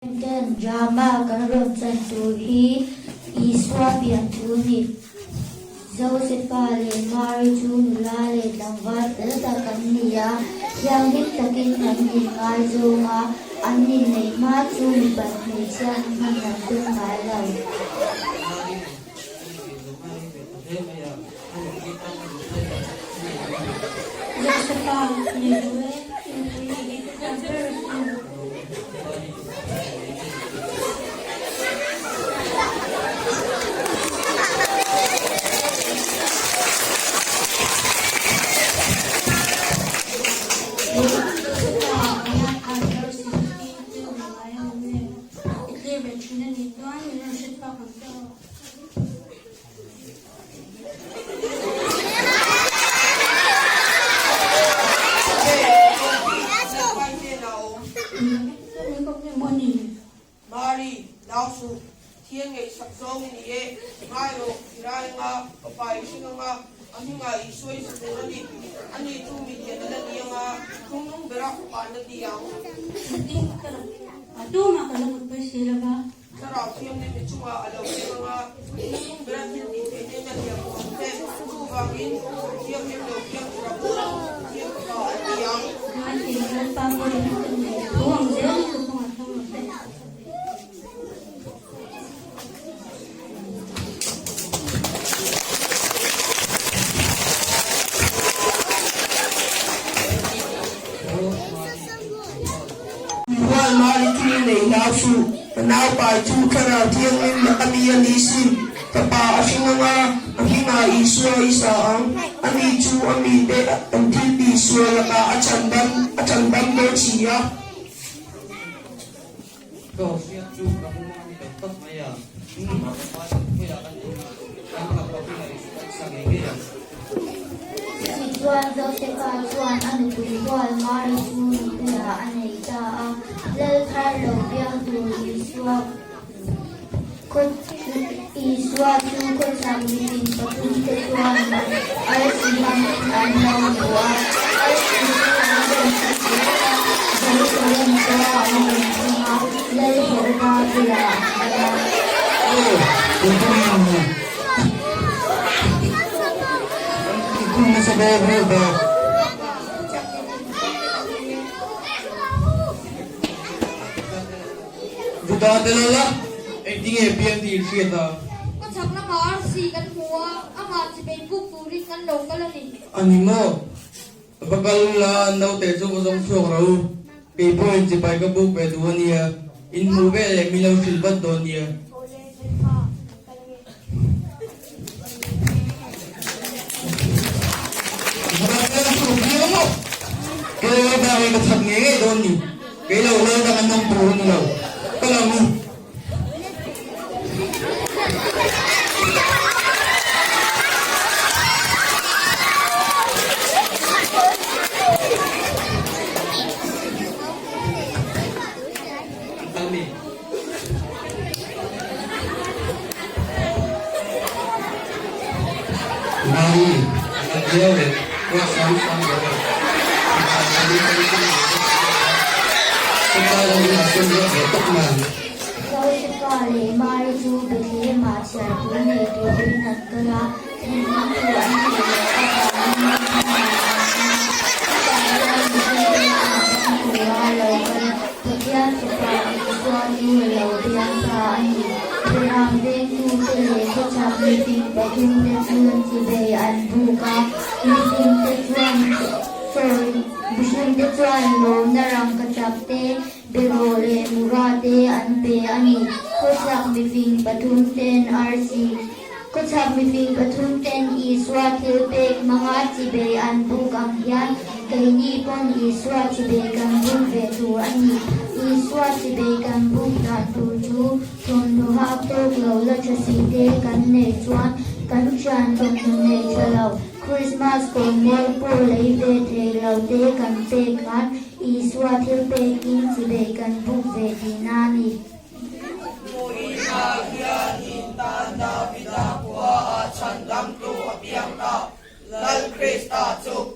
Dan drama kan ron chan tur hi iswa pian thu ni Joseph le Mary chu la le langwat ta kan ni ya yang hit takin kan ni ngai zo nga an ni nei ma chu ni ban nei chan man na tu ngai lai Joseph ni we Mari, Lausu, Thiên Nghệ Sắc Dông Nhi Ye, Mai Ro, Rai Nga, Pai Sing Nga, Ani Nga Isoi Sukuni, Ani Tu Mi Thiên Nga Nga, Tung Nung Berak Pan Diang. Atu makalang pagpasira ba? Sarap Thiên Nghệ Michunga Alaw Nga, Nung Berak Thiên Nghệ Nga Diang, Ten Tu Bangin, Thiên Nghệ Lo Thiên Rabu, Thiên Ka Diang. Ay, tingnan pa mo rin ito. Huwag dyan ito po nga ito. Wal Mari Thiên Nghệ Lausu, Now Pai Tu Kara Thiên Nghệ Nakamiyan Isin, Tapa Asing Nga, Ahinga Iswa Isaang, Ani Chu Amide, Antil Iswa Laka Achandan Do Chia. Kau siap juga kamu tempat maya. Apa ya kan? Kan apa pun harus sangat ya. Si Juan Joseph Juan ano po Juan Mari Chu ya anay ta lal Carlo biang tu iswa kun iswa chu kun samitin patung te Juan ay silang anong buwa ay silang jadi kalian semua lal horma dia Nasa bawah ba? Budak adalah endingnya biar diirsiata. Chắc là có gìกันหัวอาหารจะเป็นพวกฟูริกันลงกันแล้วนี่ Animo, bakal la nau teso ko som syok rau. Kay point si pai ka buk pe duwan niya. In mube milaw silbat doon niya. Kaya ba ay katag ngayon doon ni? Kaya wala na ka ng puro nilaw. Kala mo. Kami. Mari, nagyaw eh. Kaya saan gawin. Joseph le Mary Chu beli macam tu ni tu nak kena Bising de chuan lo narang kachapte birole murate anpe ani kosak mifing pathum ten RC kosak mifing pathum ten iswa thilpe mga chibe anbu kang hian kaini pon iswa chibe kang bun ve tu ani iswa chibe kang bun ta tu chu thon lo hak to lo la chasi te kan ne chuan kan chan tom ne chalo Christmas ko mol po lay ve te lo te kan pe kan iswa thil pe kin si be kan buk ve dinani Muina hian intanda vida kwa chandam tu apiang ta lal Krista chuk